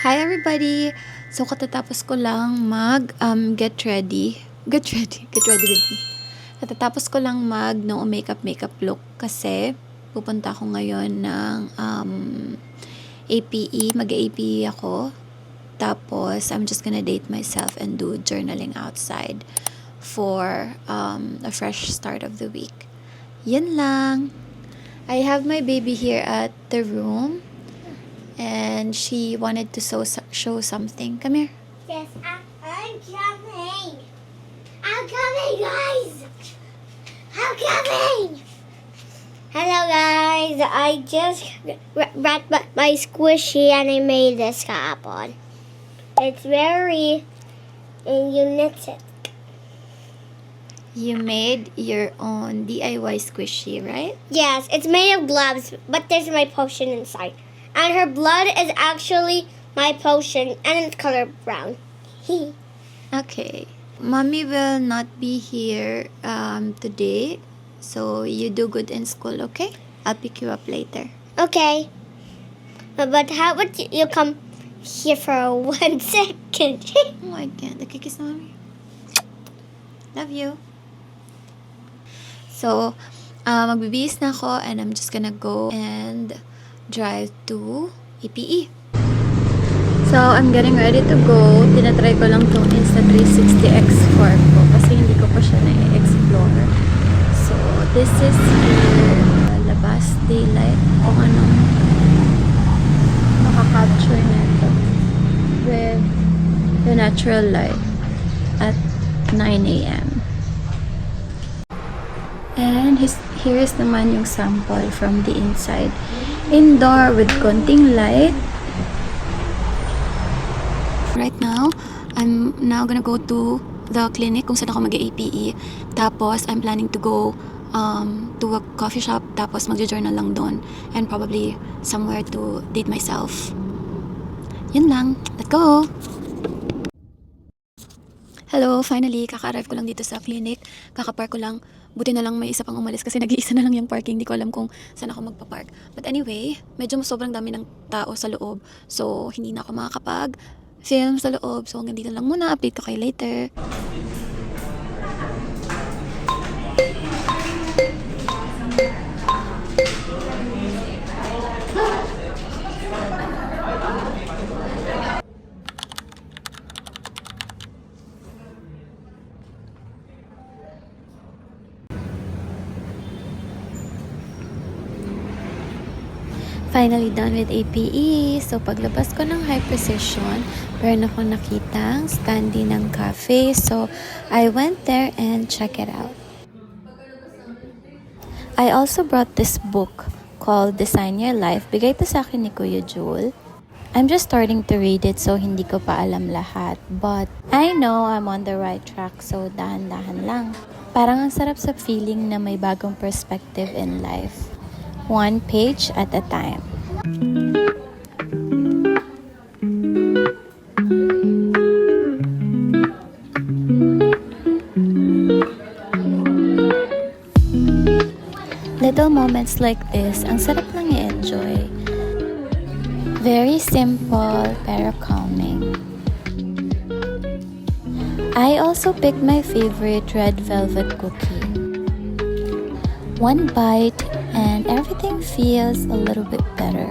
Hi everybody! So katatapos ko lang get ready. Get ready with me. Katatapos ko lang no makeup look kasi pupunta ako ngayon ng APE. Mag-APE ako. Tapos I'm just gonna date myself and do journaling outside for a fresh start of the week. Yan lang. I have my baby here at the room. And she wanted to show something. Come here. Yes, I'm coming. I'm coming, guys. I'm coming. Hello, guys. I just wrapped my squishy and I made this kahapon. It's very unique. You made your own DIY squishy, right? Yes, it's made of gloves, but there's my potion inside. And her blood is actually my potion, and it's color brown. Okay. Mommy will not be here today, so you do good in school, okay? I'll pick you up later. Okay. But how would you come here for 1 second? Oh, I can't. Nakikiss na mommy. Love you. So, magbibihis na ako and I'm just gonna go and drive to APE. So, I'm getting ready to go. Tinatry ko lang tong Insta360 X4 ko kasi hindi ko pa siya na-explore. So, this is the labas daylight kung anong makaka-capture nito with the natural light at 9 a.m. And here is naman yung sample from the inside. Indoor with konting light. Right now, I'm now gonna go to the clinic kung saan ako mag-APE. Tapos, I'm planning to go to a coffee shop. Tapos, magjo-journal lang doon. And probably somewhere to date myself. Yun lang. Let's go! Hello, finally, kaka-arrive ko lang dito sa clinic. Kaka-park ko lang. Buti na lang may isa pang umalis kasi nag-iisa na lang yung parking. Hindi ko alam kung saan ako magpa-park. But anyway, medyo sobrang dami ng tao sa loob. So, hindi na ako makakapag-film sa loob. So, hanggang dito lang muna. Update ko kayo later. Finally done with APE. So, paglabas ko ng High Precision, meron ako nakitang standee ng cafe. So, I went there and check it out. I also brought this book called Design Your Life. Bigay to sa akin ni Kuya Jewel. I'm just starting to read it, so hindi ko pa alam lahat. But I know I'm on the right track, so dahan-dahan lang. Parang ang sarap sa feeling na may bagong perspective in life. One page at a time. Little moments like this, ang sarap lang i-enjoy. Very simple pero calming. I also picked my favorite red velvet cookie. One bite and everything feels a little bit better.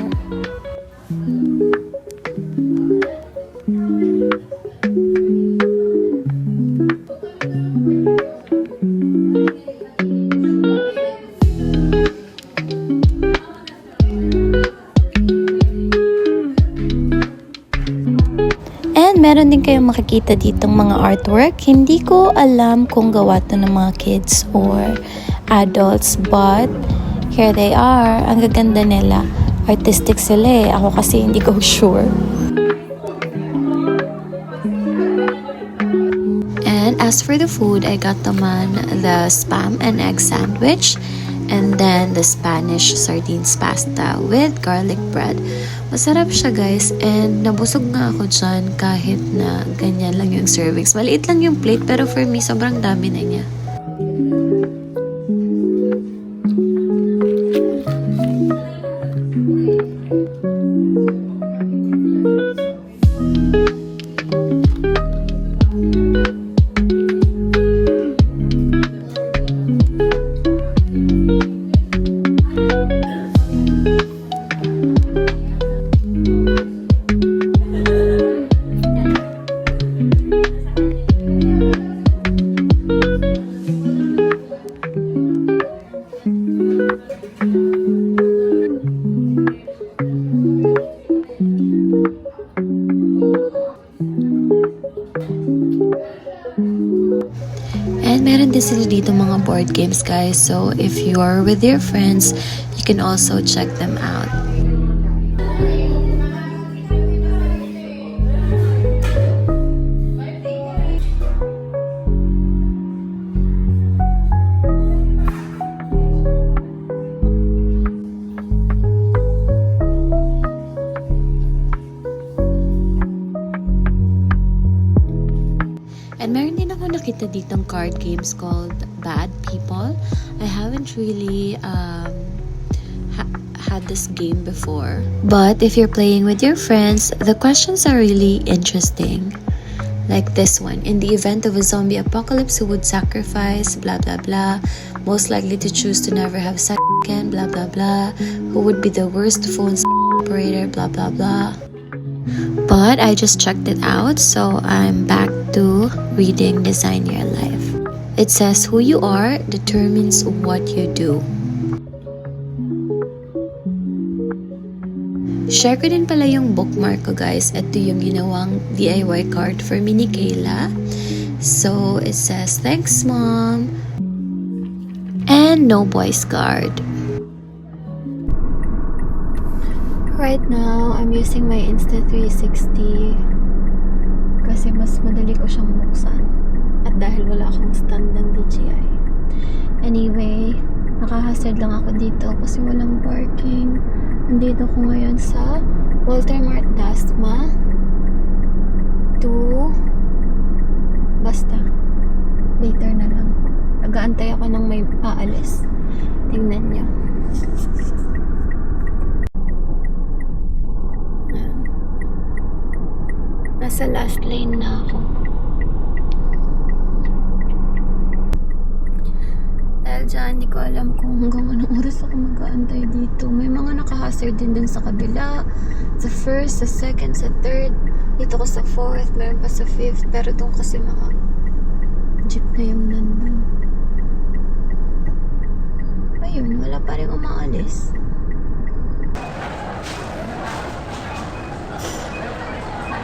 And meron din kayong makikita ditong mga artwork. Hindi ko alam kung gawa to ng mga kids or adults, but here they are. Ang gaganda nila. Artistic sila eh. Ako kasi hindi ko sure. And as for the food, I got naman the spam and egg sandwich and then the Spanish sardines pasta with garlic bread. Masarap siya guys, and nabusog nga ako dyan kahit na ganyan lang yung servings. Maliit lang yung plate pero for me sobrang dami na niya. And meron din sila dito mga board games, guys. So, if you're with your friends, you can also check them out. And meron din ako nakita ditong card games called Bad People. I haven't really had this game before. But if you're playing with your friends, the questions are really interesting. Like this one. In the event of a zombie apocalypse, who would sacrifice, blah blah blah. Most likely to choose to never have sex again, blah blah blah. Who would be the worst phone operator, blah blah blah. But I just checked it out, so I'm back to reading Design Your Life. It says, who you are determines what you do. Share ko din pala yung bookmark ko, guys. Ito yung ginawang DIY card for me ni Kayla. So, it says, thanks, Mom. And no boys card. Right now, I'm using my Insta360 kasi mas madali ko siyang buksan at dahil wala akong stand ng DJI. Anyway, nakahasad lang ako dito kasi walang parking. Nandito ko ngayon sa Walter Mart Dasma to basta later na lang. Nag-aantay ako ng may aalis. Tingnan niyo. Nasa last lane na ako. Dahil dyan, hindi ko alam kung hanggang anong oras ako mag-aantay dito. May mga nakahazard din sa kabila. Sa first, sa second, sa third. Dito ko sa fourth, meron pa sa fifth. Pero itong kasi mga jeep na yung nandun. Ayun, wala pa rin umaalis.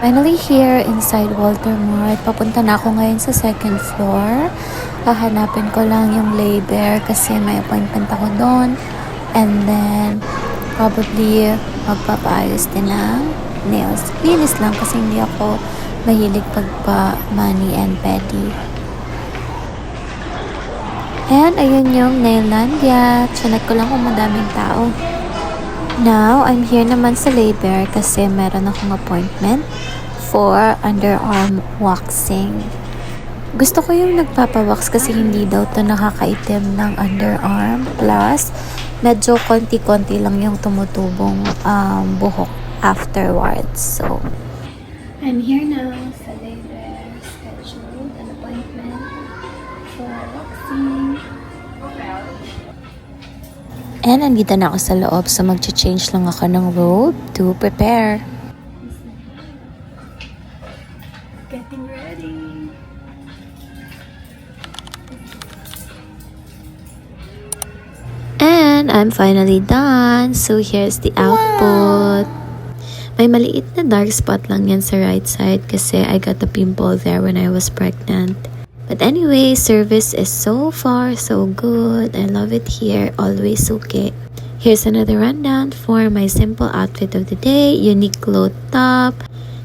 Finally here inside Walter Mart. Papunta na ako ngayon sa second floor. Hahanapin ko lang yung labor kasi may appointment ako doon. And then, probably magpapaayos din ng nails. Linis lang kasi hindi ako mahilig pagpa-mani and pedi. And ayun yung Naillandia. Chinek ko lang kung madaming tao. Now, I'm here naman sa labor kasi meron akong appointment for underarm waxing. Gusto ko yung nagpapawax kasi hindi daw to nakakaitim ng underarm. Plus, medyo konti-konti lang yung tumutubong buhok afterwards. So, I'm here now sa labor. Scheduled an appointment for waxing. And andito na ako sa loob, so mag-change lang ako ng robe to prepare. Getting ready. And I'm finally done. So here's the output. May maliit na dark spot lang yan sa right side kasi I got a pimple there when I was pregnant. But anyway, service is so far so good. I love it here. Always okay. Here's another rundown for my simple outfit of the day. Uniqlo top,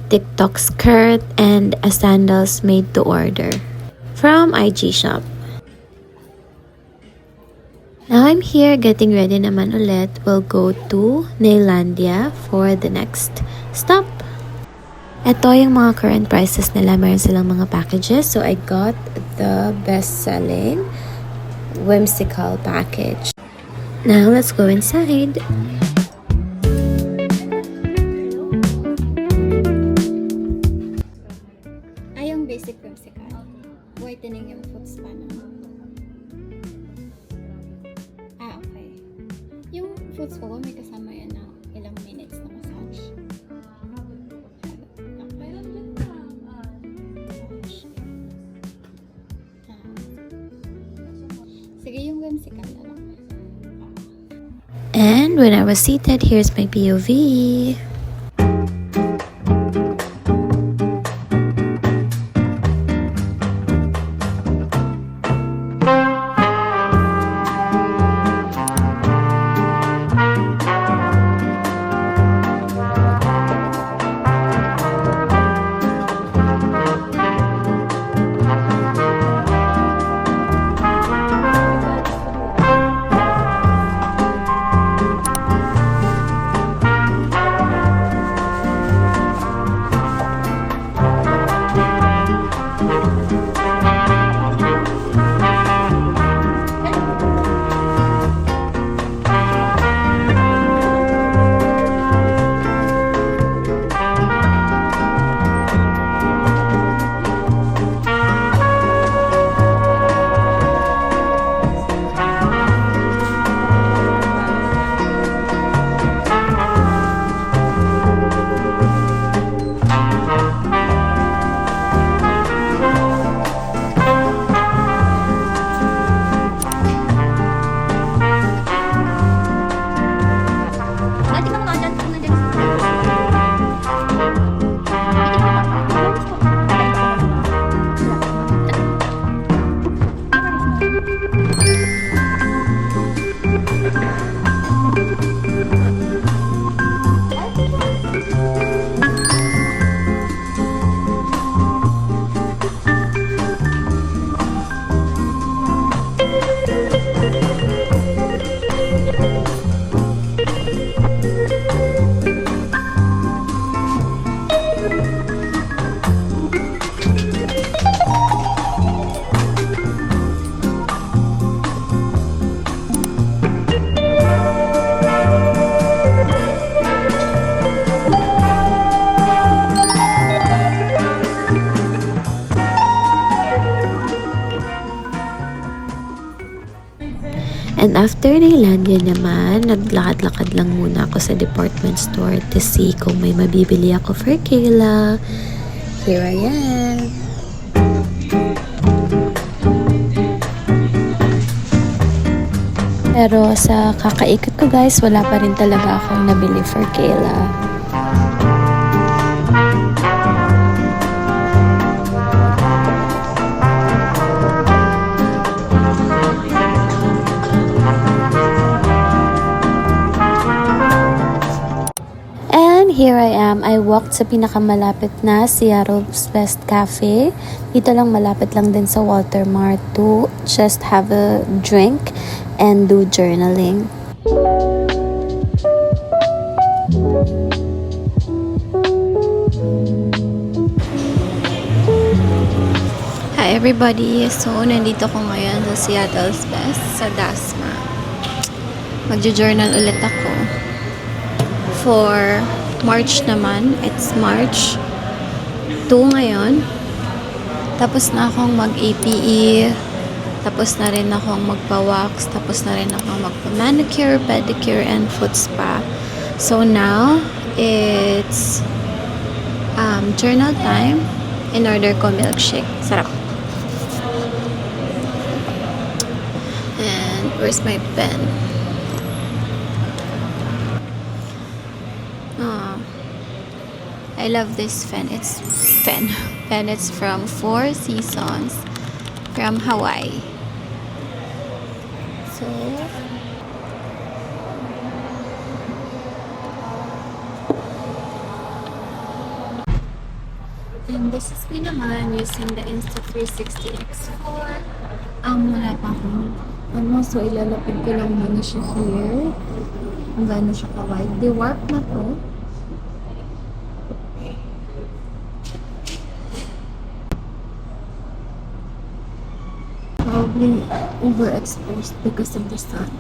TikTok skirt, and a sandals made to order from IG Shop. Now I'm here getting ready naman ulit. We'll go to Naillandia for the next stop. Ito yung mga current prices nila. Meron silang mga packages. So, I got the best-selling whimsical package. Now, let's go inside. Ay, yung basic whimsical. Whitening yung foot spa na. Okay. Yung foot spa ko, may kasama yan na ilang minutes na massage. And when I was seated, here's my POV. And after Nailandia naman, naglakad-lakad lang muna ako sa department store to see kung may mabibili ako for Kayla. Here I am. Pero sa kakaikot ko guys, wala pa rin talaga akong nabili for Kayla. And here I am. I walked sa pinakamalapit na Seattle's Best Cafe. Dito lang, malapit lang din sa Walter Mart to just have a drink and do journaling. Hi everybody! So, nandito ko ngayon sa Seattle's Best sa Dasma. Magjo-journal ulit ako. For March naman, it's March 2 ngayon. Tapos na akong mag-APE. Tapos na rin akong magpa-wax. Tapos na rin akong magpa-manicure, pedicure, and foot spa. So now, it's journal time. In order ko milkshake. Sarap. And where's my pen? I love this pen. It's from Four Seasons from Hawaii. So and this is me naman using the Insta360 X4. Wala pa akong so ilalapit ko lang muna siya here. Ang gano'n siya ka-wide. Di-warp na to. Probably overexposed because of the sun.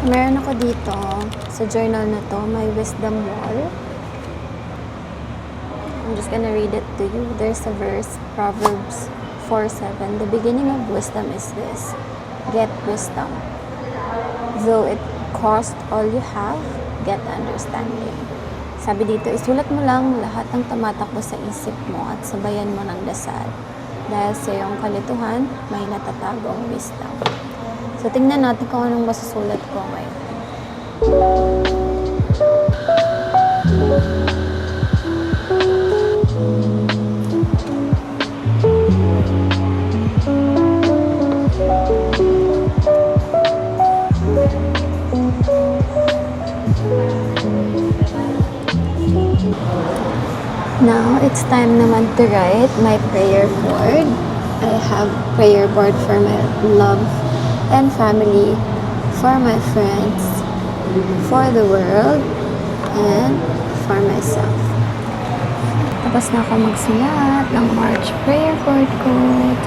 Meron ako dito sa journal na to, my wisdom wall. I'm just gonna read it to you. There's a verse, Proverbs 4:7. The beginning of wisdom is this: get wisdom. Though it cost all you have, get understanding. Sabi dito, isulat mo lang lahat ng tumatakbo sa isip mo at sabayan mo ng dasal. Dahil sa iyong kalituhan, may natatagong wisdom. So, tingnan natin kung anong masusulat ko ngayon. Now, it's time naman to write my prayer board. I have prayer board for my love and family, for my friends, for the world, and for myself. Tapos na ako magsulat ng March prayer board ko.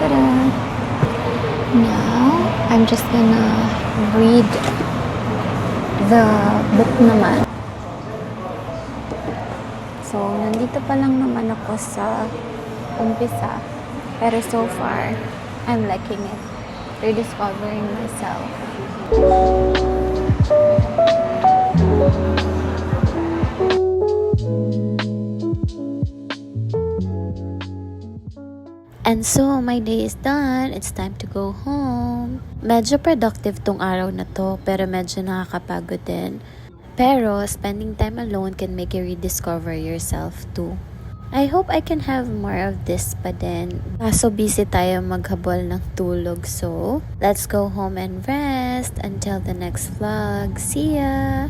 Tada! Now, I'm just gonna read the book naman. So, nandito pa lang naman ako sa umpisa. Pero so far, I'm liking it. Rediscovering myself. And so, my day is done. It's time to go home. Medyo productive tong araw na to, pero medyo nakakapagod din. Pero, spending time alone can make you rediscover yourself too. I hope I can have more of this pa din. Kaso busy tayo maghabol ng tulog. So, let's go home and rest until the next vlog. See ya!